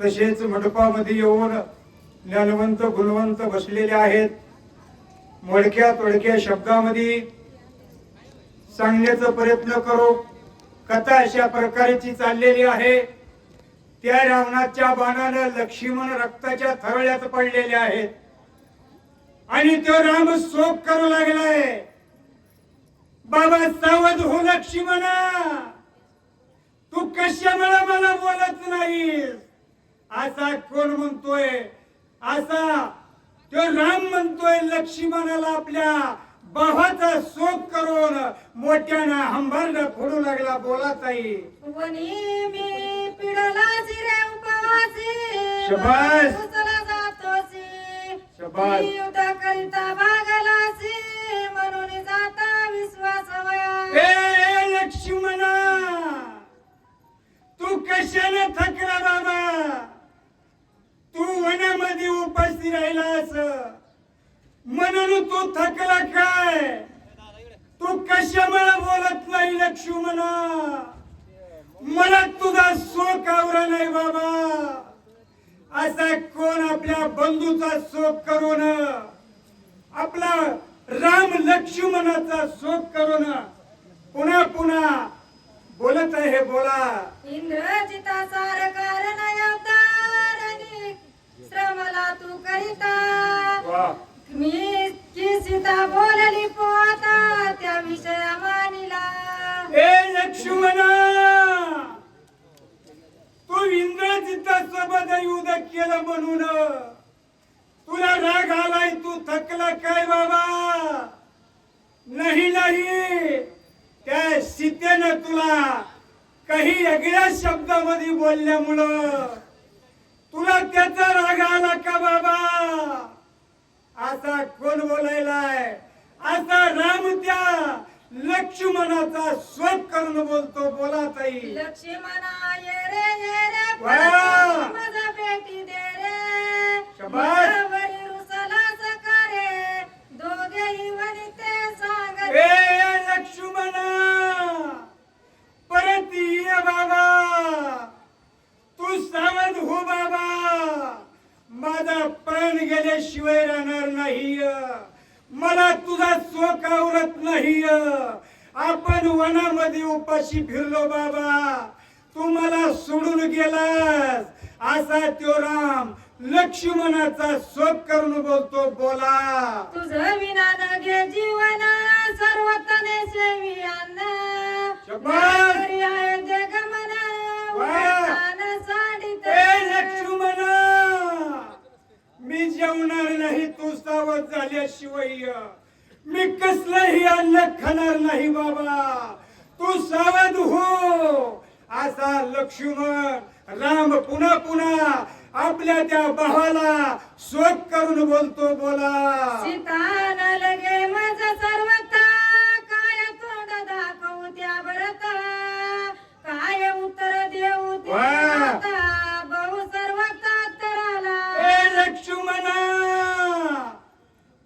तसेच मंडपामध्ये येऊन ज्ञानवंत गुणवंत बसलेले आहेत. मोडक्या तोडक्या शब्दामध्ये सांगण्याचा प्रयत्न करू. कथा अशा प्रकारची चाललेली आहे. त्या रावणाच्या बाणाने लक्ष्मण रक्ताच्या थरळ्यात पडलेले आहेत आणि तो राम शोक करू लागलाय. बाबा सावध हो लक्ष्मणा, तू कशामुळे मला बोलत नाहीस? असा कोण म्हणतोय? असा तो राम म्हणतोय लक्ष्मणाला आपल्या भावाचा शोक करून मोठ्यानं हंबरडं फोडू लागला. बोला ताई. वनी मी पिडला रे उपवासी, शबास. उचला जातोसी, शबास. मी युद्ध करिता भागलासी, म्हणून जाता विश्वास वया. ए लक्ष्मणा, तू कशाने थकला बाबा? तू वनामध्ये उपाशी राहिलास म्हणून तू थकला काय? तू कशामुळे बोलत नाही लक्ष्मणा? मला तुझा शोक आवरा नाही बाबा. असा कोण आपल्या बंधूचा शोक करून, आपला राम लक्ष्मणाचा शोक करून पुन्हा पुन्हा बोलत आहे? बोला. इंद्रजिता सार कारण अवतारणी, श्रमला तू करिता. वाह. मी की सीता बोलली पोता, त्या विषया मानिला. ए लक्ष्मणा, तू इंद्रजिता सोबत युद्ध केलं म्हणून तुला राग आलाय? तू थकला काय बाबा? नाही नाही, त्या सीतेनं तुला काही वेगळ्या शब्दामध्ये बोलल्यामुळं तुला त्याचा राग आला का बाबा? असा कोण बोलायलाय? असा राम त्या लक्ष्मणाचा शोक करून बोलतो. बोला ताई. लक्ष्मणा ये रे वाह. माझा बेटी दे रे. शबास. वरी रुसला सकारे, दोघेही वनिते सांगते. ए लक्ष्मणा, परत ये बाबा. तू सावध हो बाबा. माझा प्राण गेल्याशिवाय राहणार नाही. मला तुझा शोक आवरत नाही. आपण वनामध्ये उपाशी फिरलो बाबा, तू मला सोडून गेलास. असा तो राम लक्ष्मणाचा शोक करून बोलतो. बोला. तुझं विना न घे जीवन, सर्वतने सेवी अन्न. शबास. घरी आहे जगमन, वाह. उलटान साडीत. ए लक्ष्मणा, मी जेवणार नाही तू सावध झाल्याशिवाय. मी कसलंही अन्न खाणार नाही बाबा. तू सावध हो. असा लक्ष्मण राम पुन्हा पुन्हा आपल्या त्या भावाला शोक करून बोलतो. बोला. सीता न लगे माझं सर्वता, काय तोंड दाखवू त्या भरता, काय उत्तर देऊ त्या वाह. आता, बहु सर्वता तराला. ए लक्ष्मणा,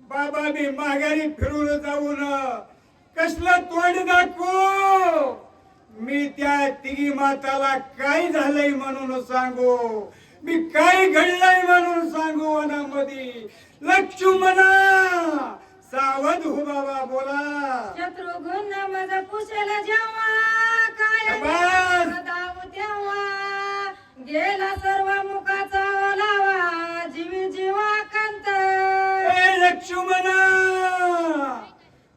बाबा मी माघारी फिरून जाऊन कसलं तोंड दाखवू? मी त्या तिघी माताला काय झालंय म्हणून सांगू? मी काय घडलंय म्हणून सांगू वनामध्ये? लक्ष्मणा सावध हो बाबा. बोला. शत्रुघ्न मज पुशल जेव्हा, काय शबास. दाऊ तेव्हा, गेला सर्व मुखाचा ओलावा, जीवी जीवा कंत. ए लक्ष्मणा,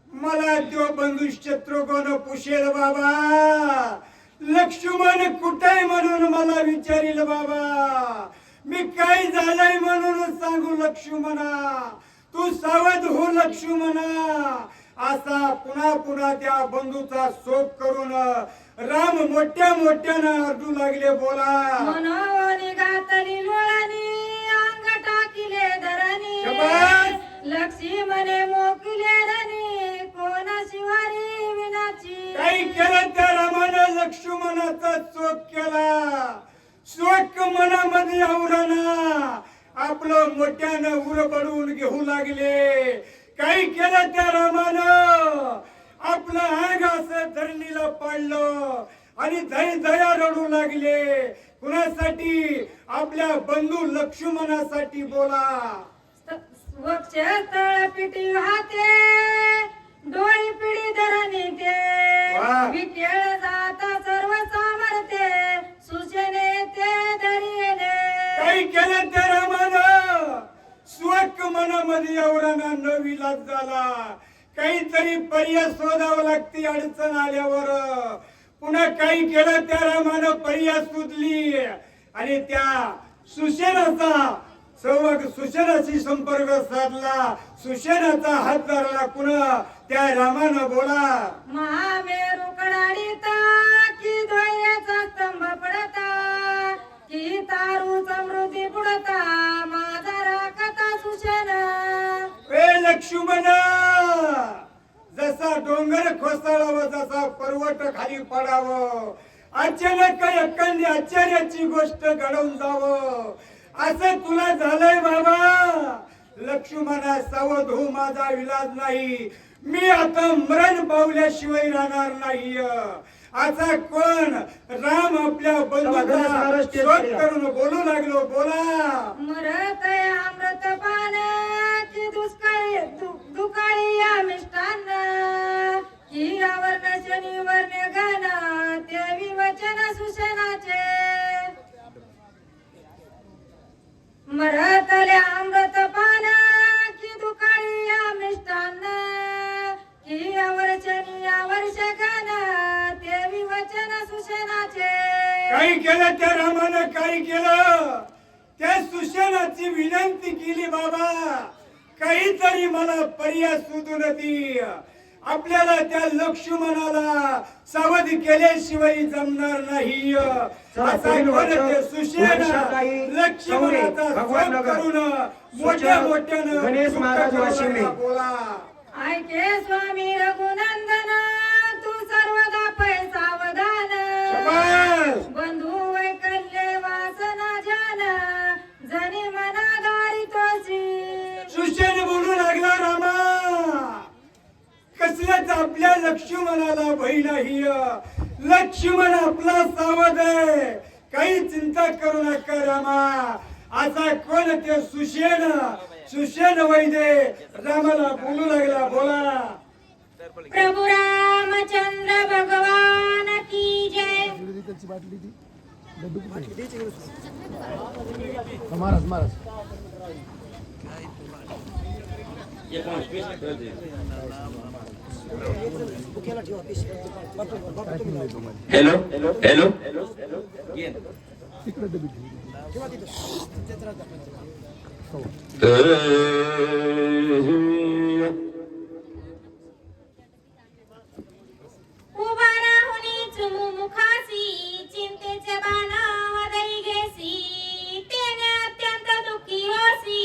मला तो बंधू शत्रुघ्न पुशेल बाबा. लक्ष्मण कुठे म्हणून मला विचारील बाबा. मी काय झालंय म्हणून सांगू लक्ष्मणा? तू सावध हो लक्ष्मणा. असा पुन्हा पुन्हा त्या बंधूचा शोक करून राम मोठ्या मोठ्यानं रडू लागले. बोला. मनोनी घातली लोळणी, अंग टाकिले धरणी. शबास. लक्ष्मणे मोकिले रणी, कोणा शिवारी विनाची. काही केलं त्या रामानं लक्ष्मणाचा शोक केला. शोक मनामध्ये आवराना आपलं मोठ्यानं उरबडून घेऊ लागले. काही केलं त्या रामानं आपलं अंग असं धरणीला पाडलं आणि दया रडू लागले. कुणासाठी? आपल्या बंधू लक्ष्मणासाठी बोला. वक्षस्थळ पिटी हाते डोळी पिढी धरणी ते वा. विकेळ जात सर्व सामर्थ्य सुशेने ते धरिले. काही केलं त्या रामानं स्वक मनामध्ये एवढा न विलास झाला. काहीतरी पर्याय शोधावं लागते अडचण आल्यावर. पुन्हा काही केलं त्या रामानं पर्याय शोधली आणि त्या सुशेनाचा सुशेनाशी संपर्क साधला. सुशेनाचा हात धरला. पुन्हा त्या रामानं बोला. महामेरू कडाडीता की ध्वयाचा स्तंभ पडता की तारू समृद्धी बुडता माझा राखता सुशेना. ए लक्ष्मणा, जसा डोंगर कोसळावं, जसा पर्वत खाली पडावं, अचानक एखादी आश्चर्याची गोष्ट घडवून जावं, असं तुला झालंय बाबा. लक्ष्मणा सावध हो, माझा विलाज नाही. मी आता मरण पावल्याशिवाय राहणार नाही. असा कोण? राम आपल्या बंधूला शोध करून बोलू लागलो. बोला. मरत अमृत पान की दुकाळी या मिष्टान्न की आवरण शनिवर गान ते विवचन सुशेनाचे. मरतले अमृत पान की दुकाळी या मिष्टान्न की आवर्षणी यावर्ष गान ते विवचन सुशेनाचे. काही केलं त्या रामानं? काही केलं? त्या सुशेनाची विनंती केली, बाबा काहीतरी मला पर्याय शोधून दे. आपल्याला त्या लक्ष्मणाला सावध केल्याशिवाय जमणार नाही. असा कोण? सुशेना लक्ष्मणाचा शोध करून मोठ्या मोठ्यानं गणेश महाराज वाशिमे. बोला. ऐके स्वामी रघुनंदन तू सर्वदा पै सावधान. शाबास. बंधू वैकल्य वासना जान जनी मनादारी तोची. सुशेन बोलू लागला. रामा, कसल्याच आपल्या लक्ष्मणाला भय नाही. लक्ष्मण आपला सावध आहे. काही चिंता करू नका रामा. असा कोण? ते सुशेन वैद्य रामाला बोलू लागला. बोला. प्रभु रामचंद्र भगवान की जय. महाराज महाराज हॅलो हॅलो उभा राहुनी चुमू मुखासी चिंतेचे बाण हृदयी घेसी तेने अत्यंत दुःखी होसी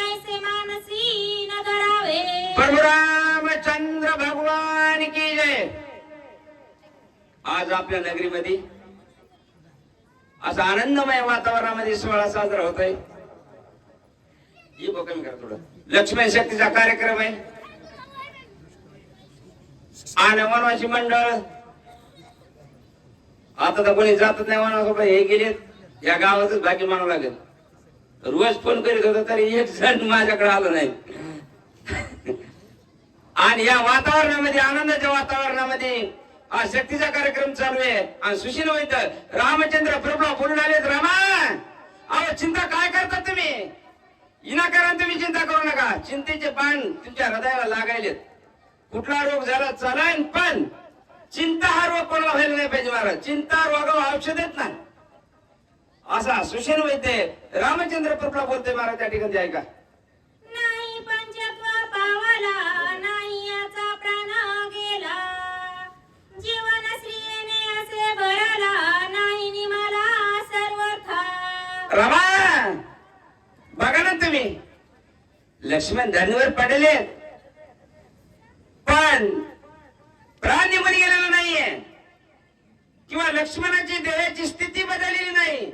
ऐसे मानसी न धरावे. प्रभु रामचंद्र भगवान की जय. आज आपल्या नगरीमध्ये असं आनंदमय वातावरणामध्ये सोहळा साजरा होत आहे. ही कमी करा थोडं. लक्ष्मण शक्तीचा कार्यक्रम आहे आणि वनवासी मंडळ आता तर कोणी जातच नाही. वनवास हे गेलेत या गावातच बाकी मानावं लागेल. रोज फोन करीत होता तरी एक जण माझ्याकडे आलं नाही. आणि या वातावरणामध्ये आनंदाच्या वातावरणामध्ये हा शक्तीचा कार्यक्रम चालू आहे. आणि सुशील वैद्य रामचंद्र प्रभू बोलून आलेत. रामा, अहो चिंता काय करता तुम्ही? विनाकारण तुम्ही चिंता करू नका. चिंतेचे बाण तुमच्या हृदयाला लागायलेत. कुठला रोग झाला चालेल, पण चिंता हा रोग कोणाला व्हायला नाही पाहिजे महाराज. चिंता रोगावर औषध येत नाही. असा सुशील वैद्य रामचंद्र प्रभू बोलते महाराज त्या ठिकाणी. ऐका. नाही पंचत्व पावला नाही याचा प्राण गेला. जीवन श्रीने असे भरला नाही निमाला सर्वथा. रामा, बघा ना तुम्ही लक्ष्मण धरणीवर पडले पण प्राण निघून गेलेला नाहीये किंवा लक्ष्मणाची देहाची स्थिती बदललेली नाही.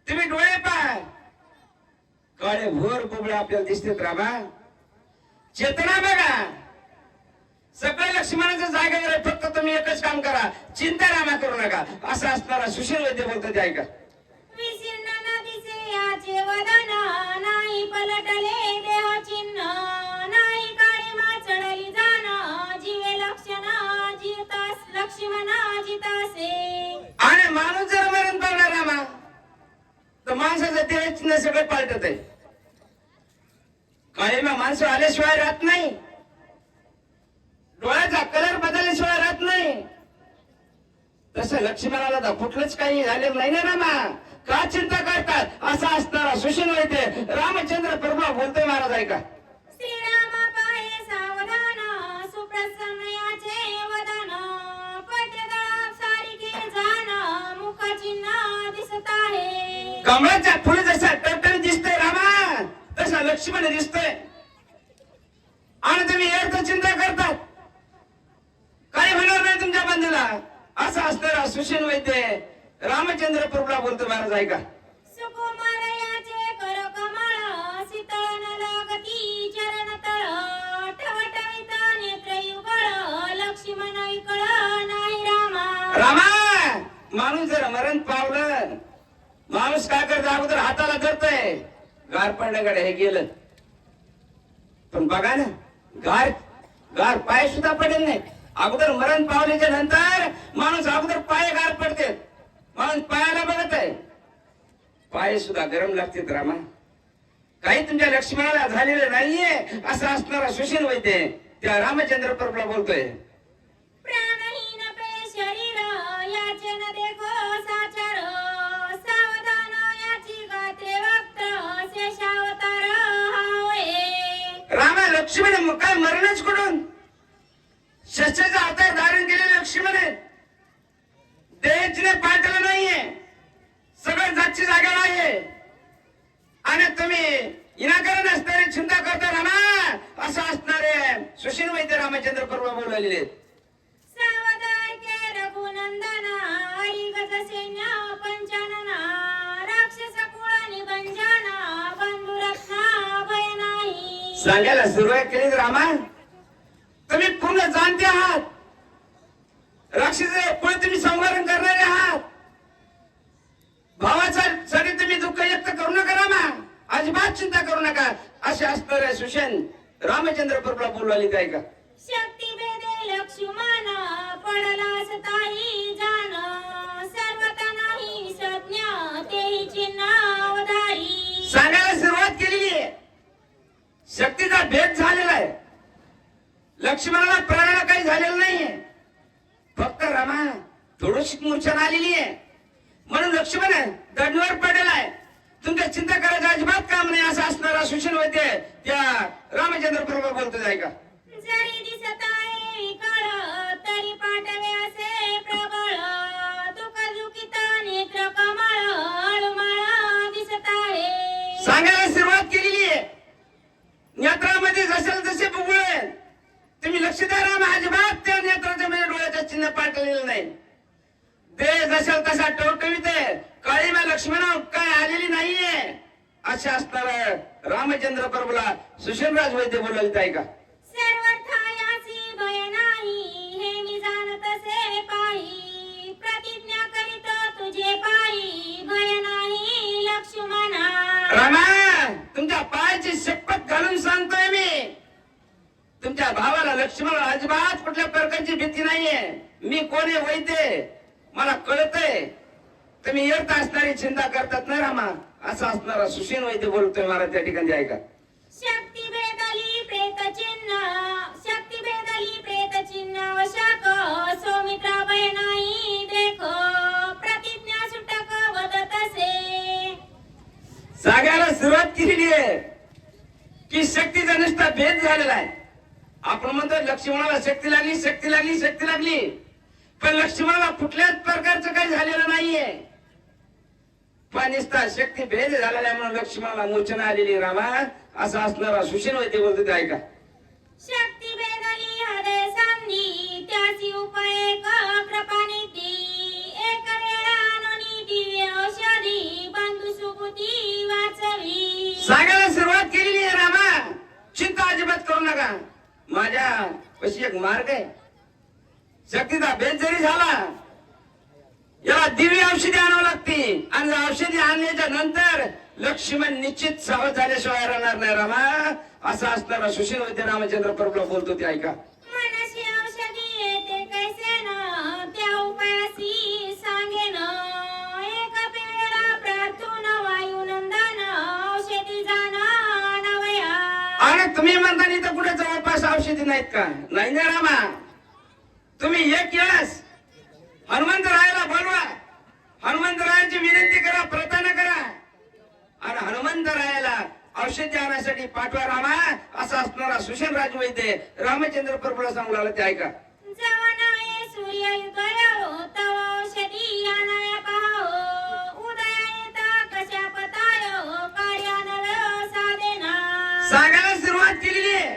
तुम्ही डोळे पहा, काळे भोर बुबळे आपल्याला दिसतात. रामा, चेतना बघा, सगळे लक्ष्मणाच्या जागेवर आहे. फक्त तुम्ही एकच काम करा, चिंता रामा करू नका. असं असणारा सुशील वैद्य बोलतो ते ऐका. विशीर्ण नदीचे याचे वदन, नाही पलटले देह चिन्ह, नाही काळी माचडली जाण, जीवे लक्षण जितास लक्ष्मण जितासे. आणि माणूस जर मरण पावला रामा तर माणसाचं देह चिन्ह सगळं पालटत आहे. काळीमा माणसं आल्याशिवाय राहत नाही, डोळ्याचा कलर बदलल्याशिवाय राहत नाही. तसं लक्ष्मणाला तर कुठलंच काही झालेलं नाही ना रामा. का चिंता करतात? असा असणारा सुशील वैद्य रामचंद्र प्रभू बोलतोय महाराज ऐका. श्रीराम पाहे सावधान, सुप्रसन्न याचे वदन, पद्यदळा सारिखे जाण, मुख चिन्ह दिसत आहे. कमळाच्या फुले जसा टवटवीत दिसतोय रामा, तसा लक्ष्मण दिसतोय. आणि तुम्ही याचं चिंता करतात, काही होणार नाही तुमच्या बंधूला. असा असणारा सुशील वैद्य रामचंद्र प्रभूला बोलतो महाराज ऐका. सुकुमार याचे कर कमळ, शीतळ न लागती चरण तळ, टवटवीत नेत्र युगळ, लक्ष्मण विकळ नाही रामा. रामा माणूस जर मरण पावलं, माणूस काय करतो? अगोदर हाताला धरतोय, गार पडल्याकडे हे गेलं. पण बघा ना, गार गार पाय सुद्धा पडेल नाही. अगोदर मरण पावल्याच्या नंतर माणूस अगोदर पाय गार पडते. माणूस पायाला बघत आहे, पाय सुद्धा गरम लागतात रामा. काही तुमच्या लक्ष्मणाला झालेलं नाहीये. असं असणारा सुशील वैद्य त्या रामचंद्र प्रभूला बोलतोय. प्राणहीन पे शरीर, याचे न देखो साचार, सावधान याची गात्रे वक्त्र, शेषावतार हा होय. रामा लक्ष्मण काय मरणच कुठून? शस्त्राचा अवतार धारण केलेले लक्ष्मण आहे. देहचिने पाठवलं नाहीये, सगळं जागची जागा नाहीये. आणि तुम्ही विनाकारण असणारी चिंता करता रामा. असं असणारे सुशील वैद्य रामचंद्र प्रभू बोललेले. सावधान के रघुनंदना, हरिगज सैन्य पंचानना, राक्षस कुळ निबंजना, बंधुरत्ना भय नाही. सांगायला सुरुवात केली रामा. तुम्ही पूर्ण जाणते आहात, राक्षस पुढे तुम्ही संहारण करणारे आहात. भावाचा साठी तुम्ही दुःख व्यक्त करू नका रामा, अजिबात चिंता करू नका. असे असणारे सुशील रामचंद्र प्रभूला बोलवाले ते ऐका. शक्ती भेदे लक्ष्मण, पडलास ताई जाण, सर्वता नाही सज्ञ, तेही चिन्ह अवधारी. सांगायला सुरुवात केलेली आहे. शक्तीचा भेद झालेला आहे. लक्ष्मणाला प्राणाला काही झालेलं नाहीये, फक्त रामा थोडीशी मूर्छना आलेली आहे. म्हणून लक्ष्मण दडणीवर पडलेला आहे. तुमच्या चिंता करायचं अजिबात काम नाही. असं असणारा सुशील वैद्य त्या रामचंद्र प्रभू बोलतो ऐका. जरी दिसत आहे विकळ, तरी पाठवे असे प्रबळ, दुःख दुखित नेत्र कमळ, अळमळ दिसत आहे. सांगायला सुरुवात केलेली आहे. नेत्रामध्ये जसे जसे बुबुळ आहे, तुम्ही लक्ष द्या रामा, अजिबात त्या नेत्राच्या म्हणजे डोळ्याचं चिन्ह पाठवलेलं नाही. देह जसा तसा टवटवीत आहे. काळीमा लक्ष्मण काय आलेली नाहीये. अशा असणारा रामचंद्र प्रभूला सुशीलराज वैद्य बोलायला ऐका. सर्वथा यासी भय नाही, हे मी जाणतसे पाही, प्रतिज्ञा करीत तुझे पायी, भय नाही लक्ष्मणा. रामा तुमच्या पायाची शपथ घालून सांगतोय मी, तुमच्या भावाला लक्ष्मणाला अजिबात कुठल्या प्रकारची भीती नाहीये. मी कोणी वैद्य मला कळतंय. तुम्ही येत असणारी चिंता करतात ना रामा. असा असणारा सुशील वैद्य बोलतोय महाराज त्या ठिकाणी ऐका. शक्ती भेदली प्रेत चिन्ह, शक्ती भेदली प्रेत चिन्ह वशाक, सौमित्रा भय नाही देख, प्रतिज्ञा सुटक वदतसे. सांगायला सुरुवात केलेली आहे की शक्तीचा नुसता भेद झालेला आहे. आपण म्हणतो लक्ष्मणाला शक्ती लागली, शक्ती लागली, शक्ती लागली, पण लक्ष्मणाला कुठल्याच प्रकारचं काही झालेलं नाहीये. पण नुसता शक्ती भेद झालेला म्हणून लक्ष्मणाला मूर्छना आलेली रामा. असा असणारा सुशील वैद्य बोलतो ते ऐका. शक्ती भेदली हृदय सांधी, त्याची उपाय कृपानिधी, एक वेळा आणून दिव्य औषधी, बंधू सुबुती वाचवी. सांगायला सुरुवात केलेली आहे रामा. चिंता अजिबात करू नका. माझ्या कशी एक मार्ग आहे. शक्तीचा भेद जरी झाला याला दिव्य औषधी आणावं लागते आणि औषधी आणल्याच्या नंतर लक्ष्मण निश्चित सावध झाल्याशिवाय राहणार नाही. रामा असा असणारा सुशील वैद्य रामचंद्र प्रभूला बोलतो ते ऐका. मनसी औषधी येते कैसे न त्या उपायासी सांगेन एक वेळा प्रार्थून वायुनंदन औषधी जाणा नवया. आणि तुम्ही म्हणता इथं कुठे जवळपास औषधी नाहीत का? नाही ना रामा, तुम्ही एक वेळेस हनुमंतरायाला बोलवा, हनुमंतरायाची विनंती करा, प्रार्थना करा आणि हनुमंतरायाला औषधी आणण्यासाठी पाठवा. रामा असा असणारा सुशील राजवैद्य रामचंद्र प्रभूला सांगू लागला ते ऐका. जवनाये सूर्योदय तव औषधी आणाया पाहो उदय येता कशा पताय कार्यानव साधेना. सांगायला सुरुवात केलेली आहे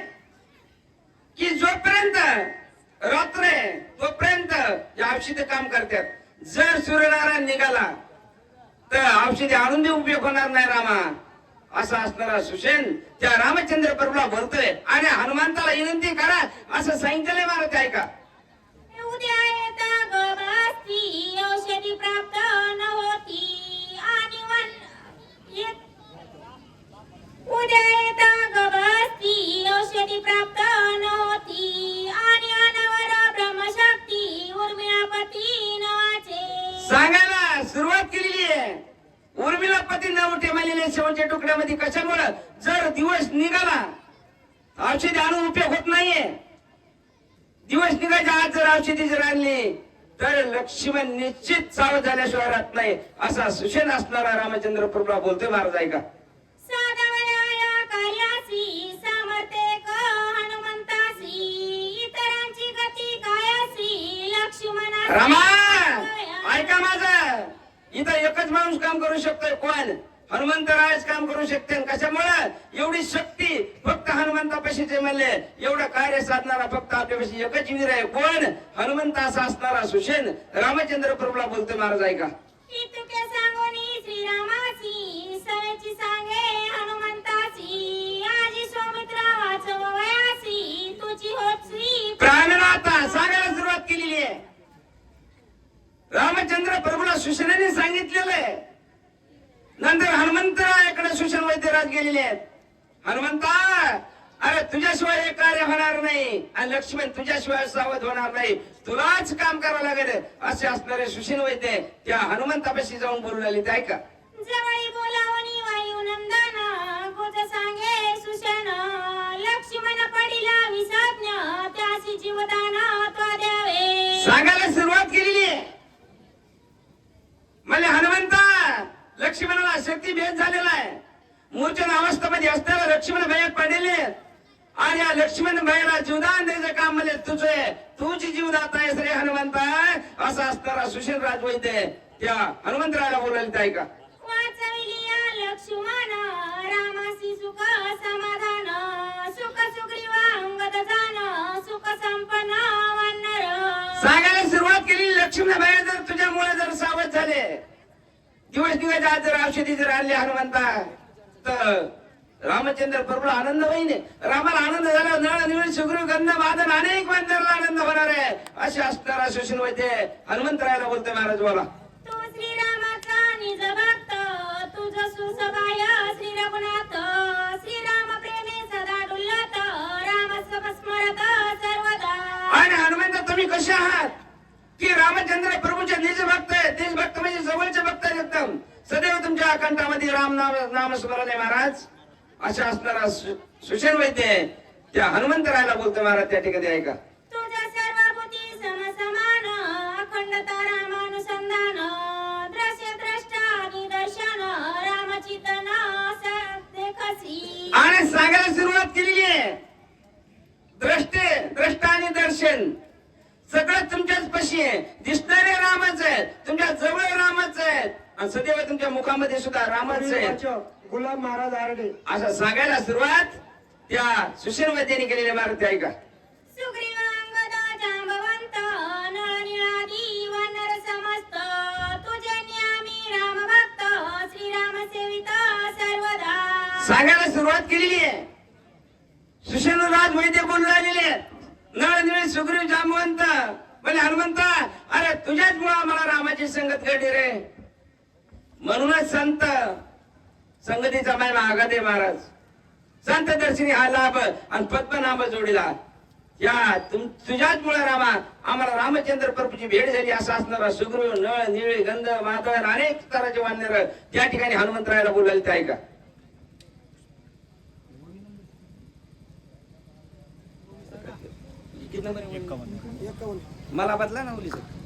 की जोपर्यंत रात्र आहे तोपर्यंत या औषधी काम करतात. जर सूर्यनारायण निघाला तर औषधी आणून बी उपयोग होणार नाही. रामा असा असणारा सुसेन त्या रामचंद्र प्रभूला बोलतोय आणि हनुमंताला विनंती करा असं सांगितलंय मला ते ऐका. उद्या येता गबास्ती औषधी प्राप्त न होती आणि उद्या येता गबास्ती औषधी प्राप्त न होती आणि अनवर ब्रह्मशक्ती उर्मिळापती नावाचे. सांगायला सुरुवात केलेली आहे. उर्मिला पती न उठे मालेले शेवटच्या तुकड्यामध्ये कशामुळं जर दिवस निघाला औषधी आणून उपयोग होत नाहीये. दिवस निघायच्या आज जर औषधी जर आणली तर लक्ष्मण निश्चित सावध झाल्याशिवाय राहत नाही असा सुशेन असणारा रामचंद्र प्रभूला बोलतोय महाराज ऐका. साधवया कार्यासी सामर्थ्य क हनुमंतासी इतरांची गती कायासी लक्ष्मणा. रामा ऐका माझं, इथं एकच माणूस काम करू शकतोय. कोण? हनुमंतरायच काम करू शकते. कशामुळे? एवढी शक्ती फक्त हनुमंतापाशीचे म्हणले. एवढं कार्य साधणारा फक्त आपल्यापाशी एकच वीर आहे. कोण? हनुमंत असा असणारा सुशेन रामचंद्र प्रभूला बोलतोय महाराज ऐका. इतुके सांगोनी श्रीरामासी सवेची सांगे हनुमंतासी आजी सौमित्रा वाचवयासी तुझी होत श्री प्राणनाथा सांगायला सुरुवात केलेली आहे. रामचंद्र प्रभूला सुशेनाने सांगितलेलं आहे. नंतर हनुमंतरायाकडे सुशेन वैद्यराज गेलेले आहेत. हनुमंता अरे तुझ्याशिवाय हे कार्य होणार नाही आणि लक्ष्मण तुझ्याशिवाय सावध होणार नाही. तुलाच काम करावं लागेल असे असणारे सुशेन वैद्य त्या हनुमंतापाशी जाऊन बोलू लागले ते ऐका. जवळी बोलावणी वायुनंदन गोज सांगे सुशेन लक्ष्मण पडिला विसज्ञ त्यासी जीवदान तो द्यावे. सांगायला सुरुवात केलेली आहे. म्हणजे हनुमंता लक्ष्मणाला शक्ती भेद झालेला आहे. मूर्छन अवस्थेमध्ये असताना लक्ष्मण भयात पडलेले आणि या लक्ष्मण भयाला जीवदान द्यायचं काम म्हणजे तुझे तुझी जीवदाता आहे श्री हनुमंता असा असणारा सुशील राजवैद्य त्या हनुमंतराला बोलायला ते ऐका. वाचविलिया लक्ष्मण रामासी सुख समाधान सुख सुग्रीवा अंगद जान सुख संपन्न वन्नर. सांगायला सुरुवात केली. लक्ष्मण भया जर तुझ्यामुळे जर सावध झाले दिवस दिवस आज जर औषधी जर आणली हनुमंता तर रामचंद्र प्रभूला आनंद होईल. रामाला आनंद झाला नळ निळ सुग्रीव गंध वादन अनेक मंदिराला आनंद होणार आहे असे असणारा सुशील वैद्य हनुमंतरायाला बोलतोय महाराज बोला. तू श्रीरामाचा निज भक्त तुझ सुसबाय श्री रघुनाथ श्रीराम प्रेमे सदा डुल्लत राम स्मरत सर्वदा. आणि हनुमंत तुम्ही कसे आहात की रामचंद्र प्रभूचे निज भक्त आहे. निज भक्त म्हणजे जवळचे भक्त आहेत एकदम. सदैव तुमच्या कंठामध्ये राम नाम स्मरण आहे महाराज अशा असणारा सुशेन वैद्य त्या हनुमंतरायाला बोलतो महाराज त्या ठिकाणी ऐका. तुझ्या सर्वभूती समसमान अखंडता रामानुसंधान दृश्य द्रष्टा निदर्शन रामचितन देखसी. आणि सांगायला सुरुवात केलेली आहे. द्रष्टा आणि दर्शन सगळं तुमच्याच पशी आहे. दिसणारे रामच आहेत. तुमच्या जवळ रामच आहेत आणि सदैव तुमच्या मुखामध्ये सुद्धा रामच आहेत. गुलाब महाराज आरडे असं सांगायला सुरुवात त्या सुशील वैद्याने केलेल्या महाराज ऐका. सुग्रीवांगद जांबवंत नळनिळादी वानर समस्त तुझे नियामी राम भक्त श्रीराम सेवित सर्वदा. सांगायला सुरुवात केलेली आहे. सुशील राज वैद्य बोलू राहिलेले आहेत. नळनिळी सुग्रीव जांबवंत म्हणजे हनुमंता, अरे तुझ्याच मुळे आम्हाला रामाची संगत घडली रे. म्हणूनच संत संगतीचा महिमा आगादे महाराज. संत दर्शनी हा लाभ आणि पद्मनाभ जोडीला या तुझ्याच मुळे रामा आम्हाला रामचंद्र प्रभूची भेट झाली असं असणारा सुग्रीव नळ निळे गंध माधव अनेक स्तराचे वानर त्या ठिकाणी हनुमंतरायाला बोलायला ते ऐका. मला बदला ना ओली सर.